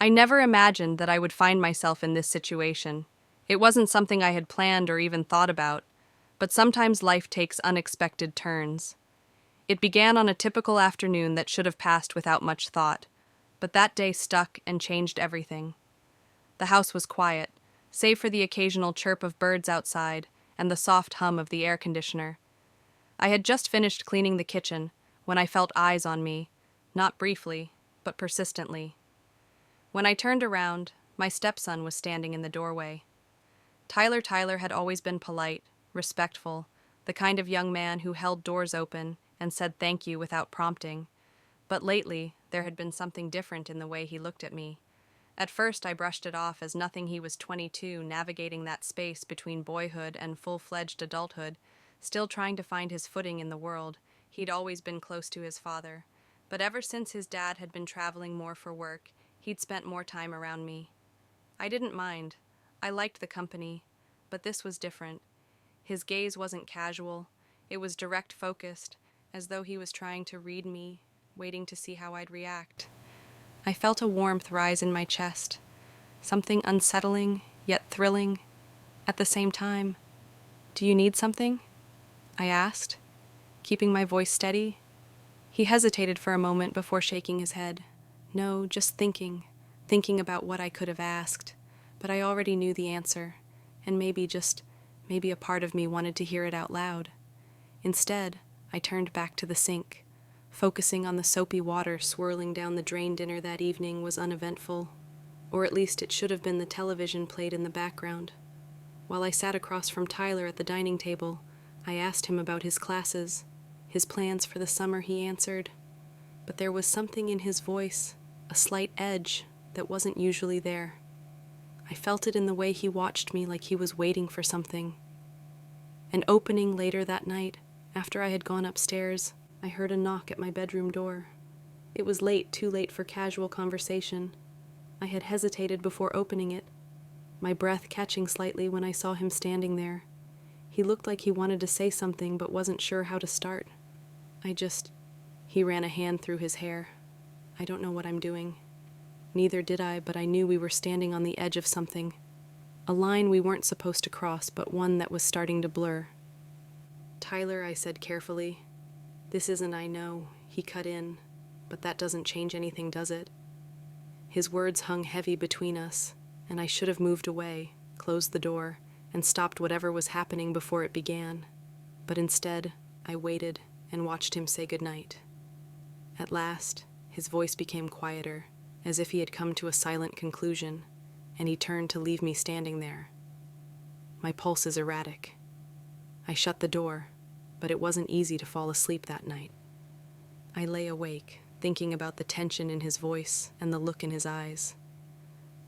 I never imagined that I would find myself in this situation. It wasn't something I had planned or even thought about, but sometimes life takes unexpected turns. It began on a typical afternoon that should have passed without much thought, but that day stuck and changed everything. The house was quiet, save for the occasional chirp of birds outside and the soft hum of the air conditioner. I had just finished cleaning the kitchen when I felt eyes on me, not briefly, but persistently. When I turned around, my stepson was standing in the doorway. Tyler had always been polite, respectful, the kind of young man who held doors open and said thank you without prompting. But lately, there had been something different in the way he looked at me. At first, I brushed it off as nothing. He was 22, navigating that space between boyhood and full-fledged adulthood, still trying to find his footing in the world. He'd always been close to his father, but ever since his dad had been traveling more for work, he'd spent more time around me. I didn't mind. I liked the company, but this was different. His gaze wasn't casual. It was direct focused, as though he was trying to read me, waiting to see how I'd react. I felt a warmth rise in my chest, something unsettling, yet thrilling, at the same time. "Do you need something?" I asked, keeping my voice steady. He hesitated for a moment before shaking his head. "No, just thinking about what I could have asked, but I already knew the answer, and maybe a part of me wanted to hear it out loud." Instead, I turned back to the sink. Focusing on the soapy water swirling down the drain. Dinner that evening was uneventful, or at least it should have been. The television played in the background. While I sat across from Tyler at the dining table, I asked him about his classes, his plans for the summer. He answered, but there was something in his voice, a slight edge that wasn't usually there. I felt it in the way he watched me, like he was waiting for something. An opening later that night, after I had gone upstairs, I heard a knock at my bedroom door. It was late, too late for casual conversation. I had hesitated before opening it, my breath catching slightly when I saw him standing there. He looked like he wanted to say something but wasn't sure how to start. He ran a hand through his hair. "I don't know what I'm doing." Neither did I, but I knew we were standing on the edge of something. A line we weren't supposed to cross, but one that was starting to blur. "Tyler," I said carefully. "This isn't, I know," he cut in, "but that doesn't change anything, does it?" His words hung heavy between us, and I should have moved away, closed the door, and stopped whatever was happening before it began. But instead, I waited and watched him say goodnight. At last, his voice became quieter, as if he had come to a silent conclusion, and he turned to leave me standing there. My pulse is erratic. I shut the door, but it wasn't easy to fall asleep that night. I lay awake, thinking about the tension in his voice and the look in his eyes.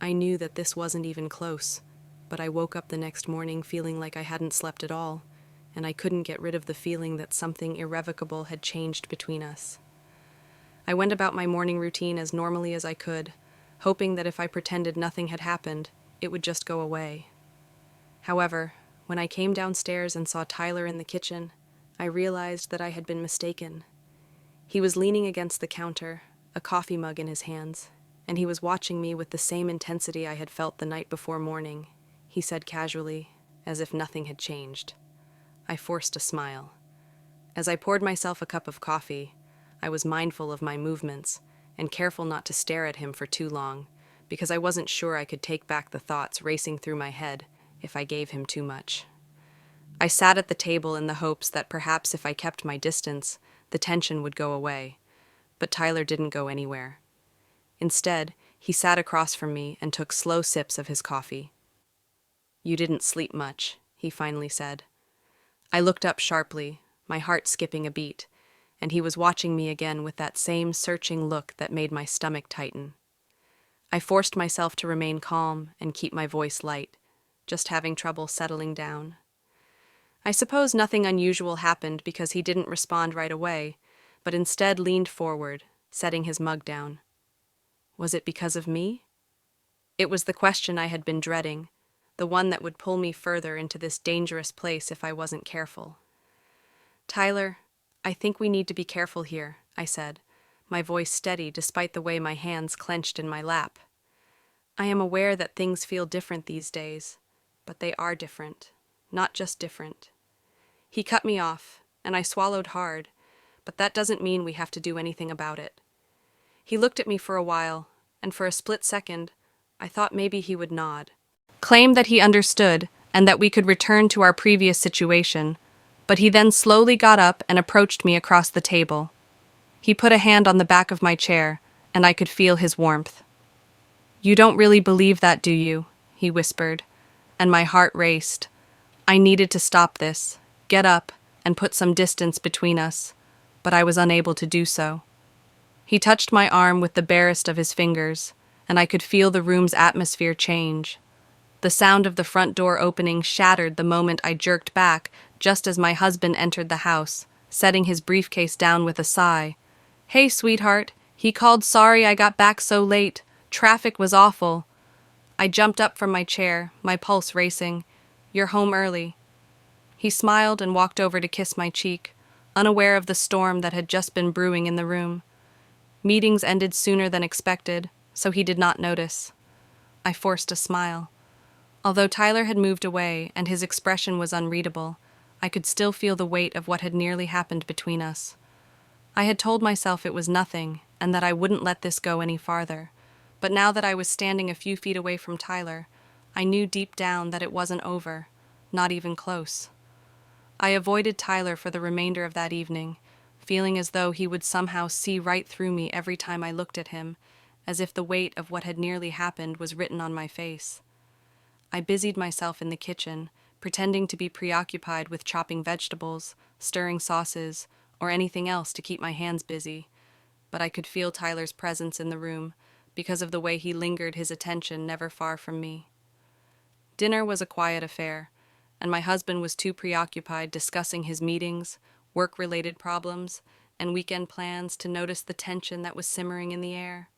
I knew that this wasn't even close, but I woke up the next morning feeling like I hadn't slept at all, and I couldn't get rid of the feeling that something irrevocable had changed between us. I went about my morning routine as normally as I could, hoping that if I pretended nothing had happened, it would just go away. However, when I came downstairs and saw Tyler in the kitchen, I realized that I had been mistaken. He was leaning against the counter, a coffee mug in his hands, and he was watching me with the same intensity I had felt the night before morning. He said casually, as if nothing had changed. I forced a smile. As I poured myself a cup of coffee, I was mindful of my movements and careful not to stare at him for too long, because I wasn't sure I could take back the thoughts racing through my head if I gave him too much. I sat at the table in the hopes that perhaps if I kept my distance, the tension would go away, but Tyler didn't go anywhere. Instead, he sat across from me and took slow sips of his coffee. "You didn't sleep much," he finally said. I looked up sharply, my heart skipping a beat, and he was watching me again with that same searching look that made my stomach tighten. I forced myself to remain calm and keep my voice light, just having trouble settling down. I suppose nothing unusual happened because he didn't respond right away, but instead leaned forward, setting his mug down. Was it because of me? It was the question I had been dreading, the one that would pull me further into this dangerous place if I wasn't careful. "Tyler, I think we need to be careful here," I said, my voice steady despite the way my hands clenched in my lap. I am aware that things feel different these days, but they are different, not just different. He cut me off, and I swallowed hard, but that doesn't mean we have to do anything about it. He looked at me for a while, and for a split second, I thought maybe he would nod. Claim that he understood and that we could return to our previous situation, but he then slowly got up and approached me across the table. He put a hand on the back of my chair, and I could feel his warmth. "You don't really believe that, do you?" he whispered, and my heart raced. I needed to stop this, get up, and put some distance between us, but I was unable to do so. He touched my arm with the barest of his fingers, and I could feel the room's atmosphere change. The sound of the front door opening shattered the moment I jerked back just as my husband entered the house, setting his briefcase down with a sigh. "Hey, sweetheart," he called. "Sorry I got back so late. Traffic was awful." I jumped up from my chair, my pulse racing. "You're home early." He smiled and walked over to kiss my cheek, unaware of the storm that had just been brewing in the room. Meetings ended sooner than expected, so he did not notice. I forced a smile. Although Tyler had moved away and his expression was unreadable, I could still feel the weight of what had nearly happened between us. I had told myself it was nothing and that I wouldn't let this go any farther, but now that I was standing a few feet away from Tyler, I knew deep down that it wasn't over, not even close. I avoided Tyler for the remainder of that evening, feeling as though he would somehow see right through me every time I looked at him, as if the weight of what had nearly happened was written on my face. I busied myself in the kitchen, pretending to be preoccupied with chopping vegetables, stirring sauces, or anything else to keep my hands busy, but I could feel Tyler's presence in the room because of the way he lingered, his attention never far from me. Dinner was a quiet affair, and my husband was too preoccupied discussing his meetings, work-related problems, and weekend plans to notice the tension that was simmering in the air.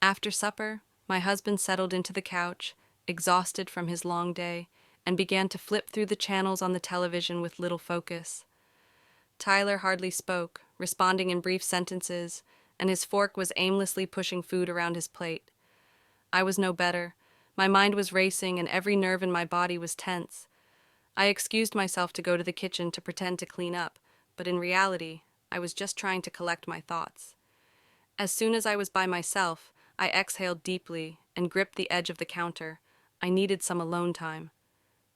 After supper, my husband settled into the couch, exhausted from his long day, and began to flip through the channels on the television with little focus. Tyler hardly spoke, responding in brief sentences, and his fork was aimlessly pushing food around his plate. I was no better. My mind was racing and every nerve in my body was tense. I excused myself to go to the kitchen to pretend to clean up, but in reality, I was just trying to collect my thoughts. As soon as I was by myself, I exhaled deeply and gripped the edge of the counter. I needed some alone time.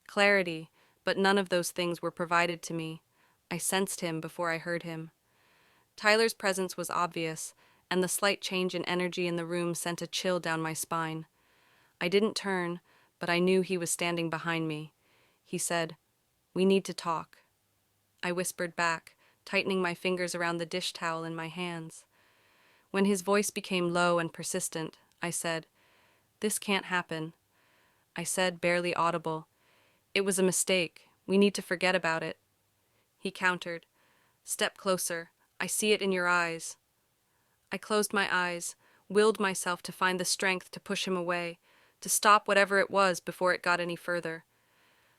Clarity, but none of those things were provided to me. I sensed him before I heard him. Tyler's presence was obvious, and the slight change in energy in the room sent a chill down my spine. I didn't turn, but I knew he was standing behind me. He said, "We need to talk." I whispered back, tightening my fingers around the dish towel in my hands. When his voice became low and persistent, I said, "This can't happen." I said, barely audible, "It was a mistake. We need to forget about it." He countered, "Step closer. I see it in your eyes." I closed my eyes, willed myself to find the strength to push him away, to stop whatever it was before it got any further.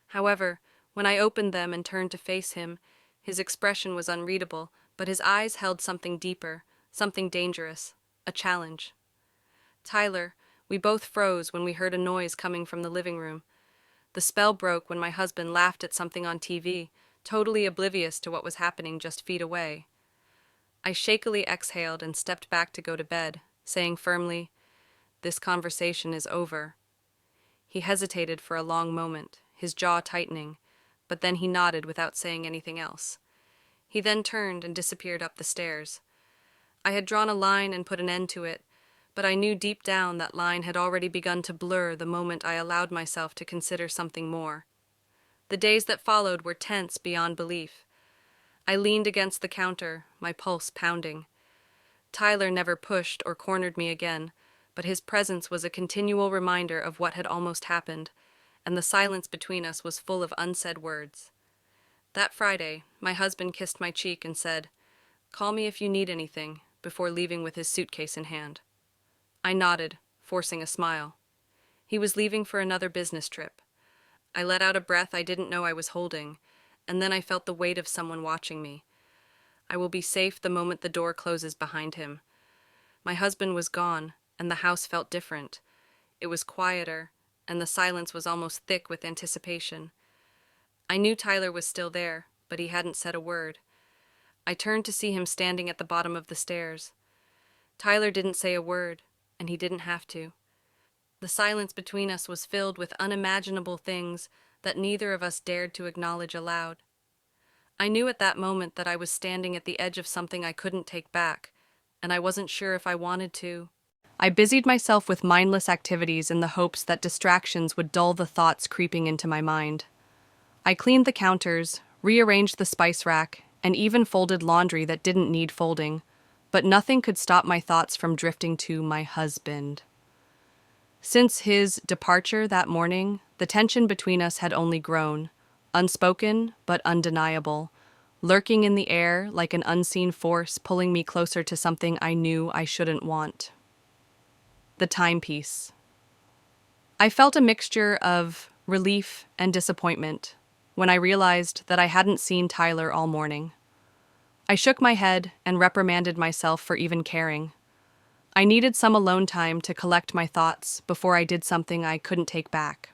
However, when I opened them and turned to face him, his expression was unreadable, but his eyes held something deeper, something dangerous, a challenge. "Tyler," we both froze when we heard a noise coming from the living room. The spell broke when my husband laughed at something on TV, totally oblivious to what was happening just feet away. I shakily exhaled and stepped back to go to bed, saying firmly, "This conversation is over." He hesitated for a long moment, his jaw tightening, but then he nodded without saying anything else. He then turned and disappeared up the stairs. I had drawn a line and put an end to it, but I knew deep down that line had already begun to blur the moment I allowed myself to consider something more. The days that followed were tense beyond belief. I leaned against the counter, my pulse pounding. Tyler never pushed or cornered me again, but his presence was a continual reminder of what had almost happened, and the silence between us was full of unsaid words. That Friday, my husband kissed my cheek and said, "Call me if you need anything," before leaving with his suitcase in hand. I nodded, forcing a smile. He was leaving for another business trip. I let out a breath I didn't know I was holding, and then I felt the weight of someone watching me. I will be safe the moment the door closes behind him. My husband was gone, and the house felt different. it was quieter, and the silence was almost thick with anticipation. I knew Tyler was still there, but he hadn't said a word. I turned to see him standing at the bottom of the stairs. Tyler didn't say a word, and he didn't have to. The silence between us was filled with unimaginable things that neither of us dared to acknowledge aloud. I knew at that moment that I was standing at the edge of something I couldn't take back, and I wasn't sure if I wanted to. I busied myself with mindless activities in the hopes that distractions would dull the thoughts creeping into my mind. I cleaned the counters, rearranged the spice rack, and even folded laundry that didn't need folding, but nothing could stop my thoughts from drifting to my husband. Since his departure that morning, the tension between us had only grown, unspoken but undeniable, lurking in the air like an unseen force pulling me closer to something I knew I shouldn't want. The timepiece. I felt a mixture of relief and disappointment when I realized that I hadn't seen Tyler all morning. I shook my head and reprimanded myself for even caring. I needed some alone time to collect my thoughts before I did something I couldn't take back.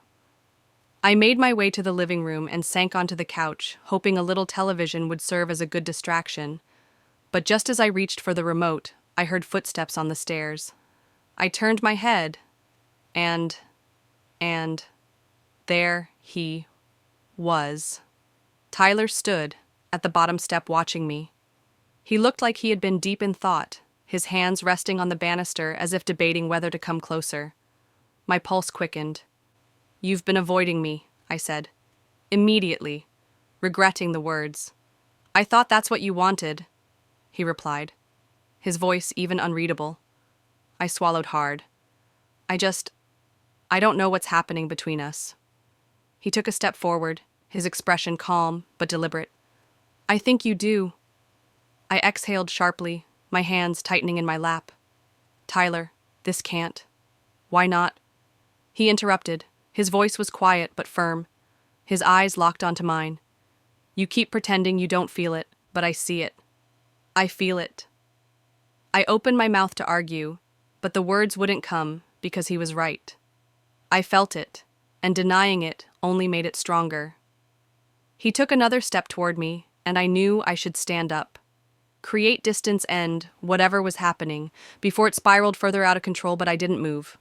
I made my way to the living room and sank onto the couch, hoping a little television would serve as a good distraction. But just as I reached for the remote, I heard footsteps on the stairs. I turned my head, and there he was. Tyler stood at the bottom step watching me. He looked like he had been deep in thought, his hands resting on the banister as if debating whether to come closer. My pulse quickened. "You've been avoiding me," I said, immediately, regretting the words. "I thought that's what you wanted," he replied, his voice even unreadable. I swallowed hard. I don't know what's happening between us. He took a step forward, his expression calm but deliberate. "I think you do." I exhaled sharply, my hands tightening in my lap. "Tyler, this can't." "Why not?" He interrupted. His voice was quiet but firm. His eyes locked onto mine. "You keep pretending you don't feel it, but I see it. I feel it." I opened my mouth to argue, but the words wouldn't come because he was right. I felt it, and denying it only made it stronger. He took another step toward me, and I knew I should stand up. Create distance end whatever was happening before it spiraled further out of control, but I didn't move.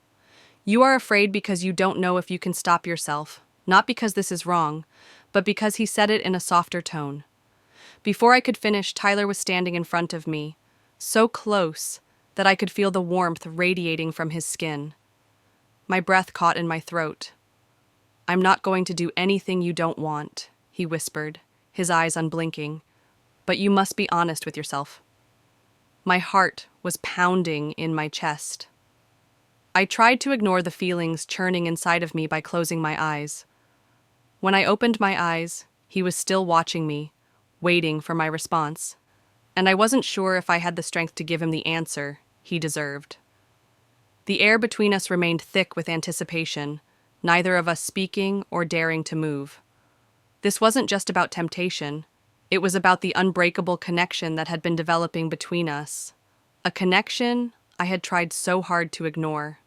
"You are afraid because you don't know if you can stop yourself, not because this is wrong, but because," he said it in a softer tone. Before I could finish, Tyler was standing in front of me, so close that I could feel the warmth radiating from his skin. My breath caught in my throat. "I'm not going to do anything you don't want," he whispered, his eyes unblinking, "but you must be honest with yourself." My heart was pounding in my chest. I tried to ignore the feelings churning inside of me by closing my eyes. When I opened my eyes, he was still watching me, waiting for my response, and I wasn't sure if I had the strength to give him the answer he deserved. The air between us remained thick with anticipation, neither of us speaking or daring to move. This wasn't just about temptation, it was about the unbreakable connection that had been developing between us, a connection I had tried so hard to ignore.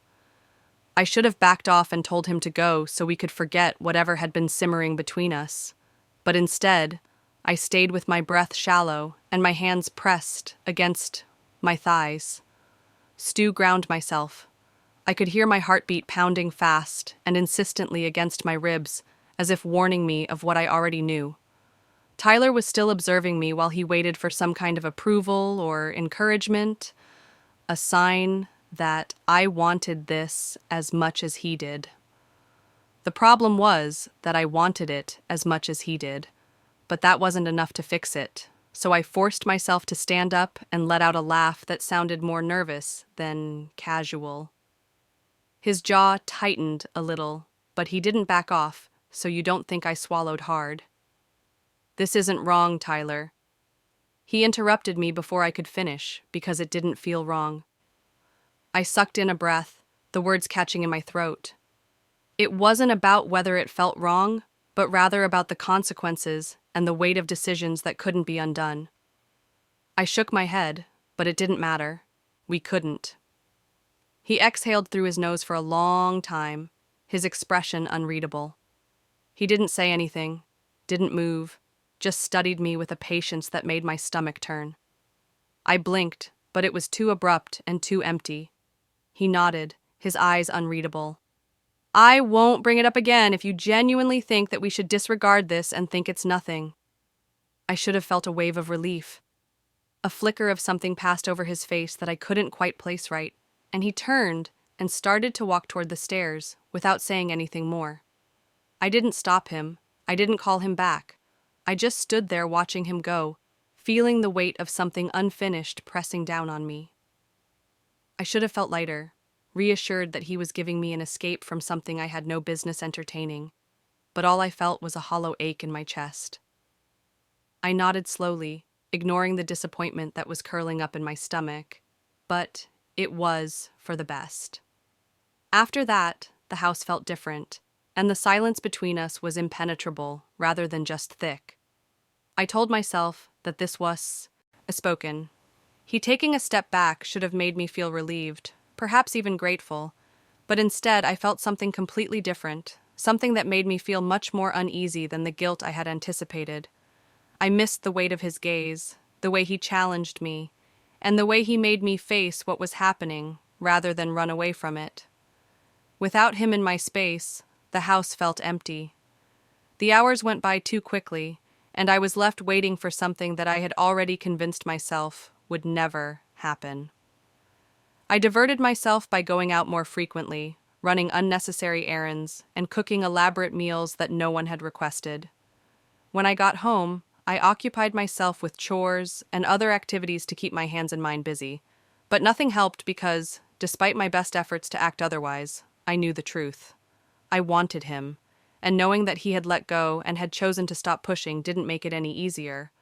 I should have backed off and told him to go so we could forget whatever had been simmering between us, but instead, I stayed with my breath shallow and my hands pressed against my thighs. Stu ground myself. I could hear my heartbeat pounding fast and insistently against my ribs, as if warning me of what I already knew. Tyler was still observing me while he waited for some kind of approval or encouragement, a sign that I wanted this as much as he did. The problem was that I wanted it as much as he did, but that wasn't enough to fix it, so I forced myself to stand up and let out a laugh that sounded more nervous than casual. His jaw tightened a little, but he didn't back off, so you don't think I swallowed hard. "This isn't wrong, Tyler." He interrupted me before I could finish, because it didn't feel wrong. I sucked in a breath, the words catching in my throat. It wasn't about whether it felt wrong, but rather about the consequences and the weight of decisions that couldn't be undone. I shook my head, but it didn't matter. We couldn't. He exhaled through his nose for a long time, his expression unreadable. He didn't say anything, didn't move, just studied me with a patience that made my stomach turn. I blinked, but it was too abrupt and too empty. He nodded, his eyes unreadable. I won't bring it up again if you genuinely think that we should disregard this and think it's nothing. I should have felt a wave of relief. A flicker of something passed over his face that I couldn't quite place right, and he turned and started to walk toward the stairs without saying anything more. I didn't stop him. I didn't call him back. I just stood there watching him go, feeling the weight of something unfinished pressing down on me. I should have felt lighter, reassured that he was giving me an escape from something I had no business entertaining, but all I felt was a hollow ache in my chest. I nodded slowly, ignoring the disappointment that was curling up in my stomach, but it was for the best. After that, the house felt different, and the silence between us was impenetrable rather than just thick. I told myself that this was a spoken. He taking a step back should have made me feel relieved, perhaps even grateful, but instead I felt something completely different, something that made me feel much more uneasy than the guilt I had anticipated. I missed the weight of his gaze, the way he challenged me, and the way he made me face what was happening rather than run away from it. Without him in my space, the house felt empty. The hours went by too quickly, and I was left waiting for something that I had already convinced myself would never happen. I diverted myself by going out more frequently, running unnecessary errands, and cooking elaborate meals that no one had requested. When I got home, I occupied myself with chores and other activities to keep my hands and mind busy, but nothing helped because, despite my best efforts to act otherwise, I knew the truth. I wanted him, and knowing that he had let go and had chosen to stop pushing didn't make it any easier.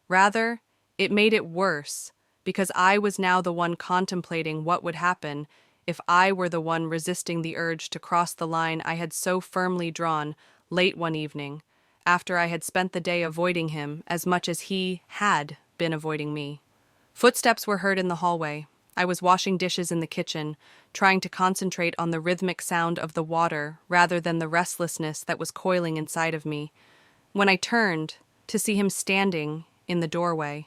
Rather, it made it worse, because I was now the one contemplating what would happen if I were the one resisting the urge to cross the line I had so firmly drawn late one evening, after I had spent the day avoiding him as much as he had been avoiding me. Footsteps were heard in the hallway. I was washing dishes in the kitchen, trying to concentrate on the rhythmic sound of the water rather than the restlessness that was coiling inside of me, when I turned to see him standing in the doorway.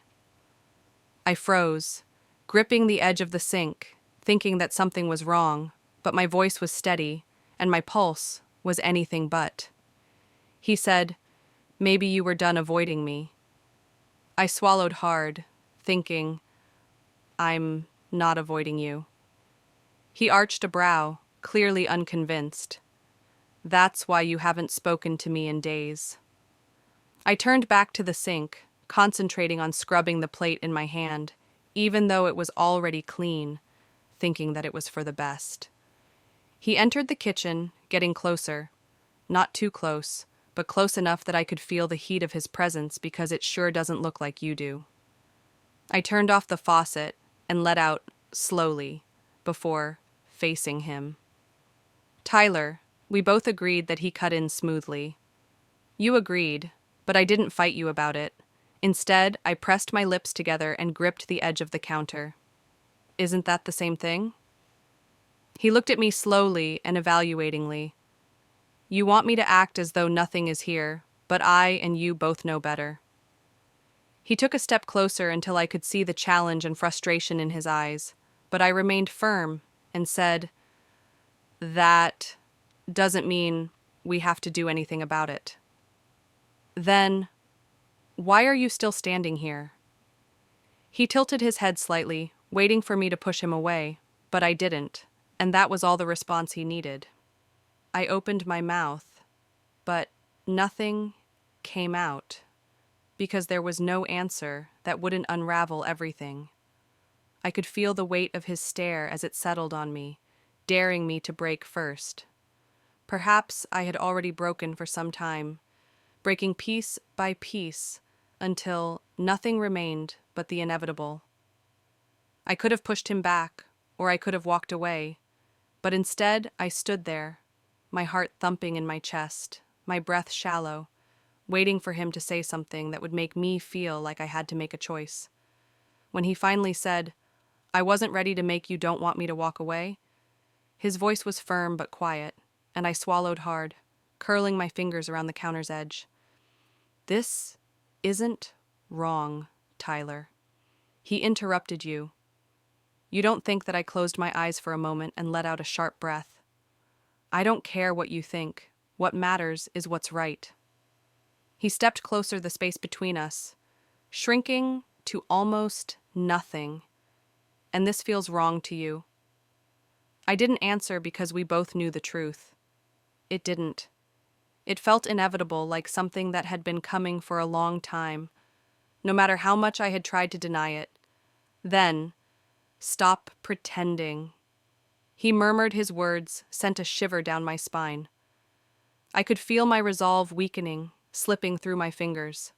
I froze, gripping the edge of the sink, thinking that something was wrong, but my voice was steady, and my pulse was anything but. He said, "Maybe you were done avoiding me." I swallowed hard, thinking, "I'm not avoiding you." He arched a brow, clearly unconvinced. "That's why you haven't spoken to me in days." I turned back to the sink, concentrating on scrubbing the plate in my hand, even though it was already clean, thinking that it was for the best. He entered the kitchen, getting closer. Not too close, but close enough that I could feel the heat of his presence because it sure doesn't look like you do. I turned off the faucet and let out slowly before facing him. "Tyler," we both agreed that he cut in smoothly. "You agreed, but I didn't fight you about it. Instead, I pressed my lips together and gripped the edge of the counter. Isn't that the same thing?" He looked at me slowly and evaluatingly. "You want me to act as though nothing is here, but I and you both know better." He took a step closer until I could see the challenge and frustration in his eyes, but I remained firm and said, "That doesn't mean we have to do anything about it." "Then, why are you still standing here?" He tilted his head slightly, waiting for me to push him away, but I didn't, and that was all the response he needed. I opened my mouth, but nothing came out, because there was no answer that wouldn't unravel everything. I could feel the weight of his stare as it settled on me, daring me to break first. Perhaps I had already broken for some time, breaking piece by piece until nothing remained but the inevitable. I could have pushed him back, or I could have walked away, but instead I stood there, my heart thumping in my chest, my breath shallow, waiting for him to say something that would make me feel like I had to make a choice. When he finally said, "I wasn't ready to make you don't want me to walk away," His voice was firm but quiet, and I swallowed hard, curling my fingers around the counter's edge. This isn't wrong, Tyler. He interrupted you. You don't think that I closed my eyes for a moment and let out a sharp breath. I don't care what you think. What matters is what's right. He stepped closer, the space between us, shrinking to almost nothing. And this feels wrong to you. I didn't answer because we both knew the truth. It didn't. It felt inevitable, like something that had been coming for a long time, no matter how much I had tried to deny it. Then, stop pretending. He murmured his words, sent a shiver down my spine. I could feel my resolve weakening, slipping through my fingers.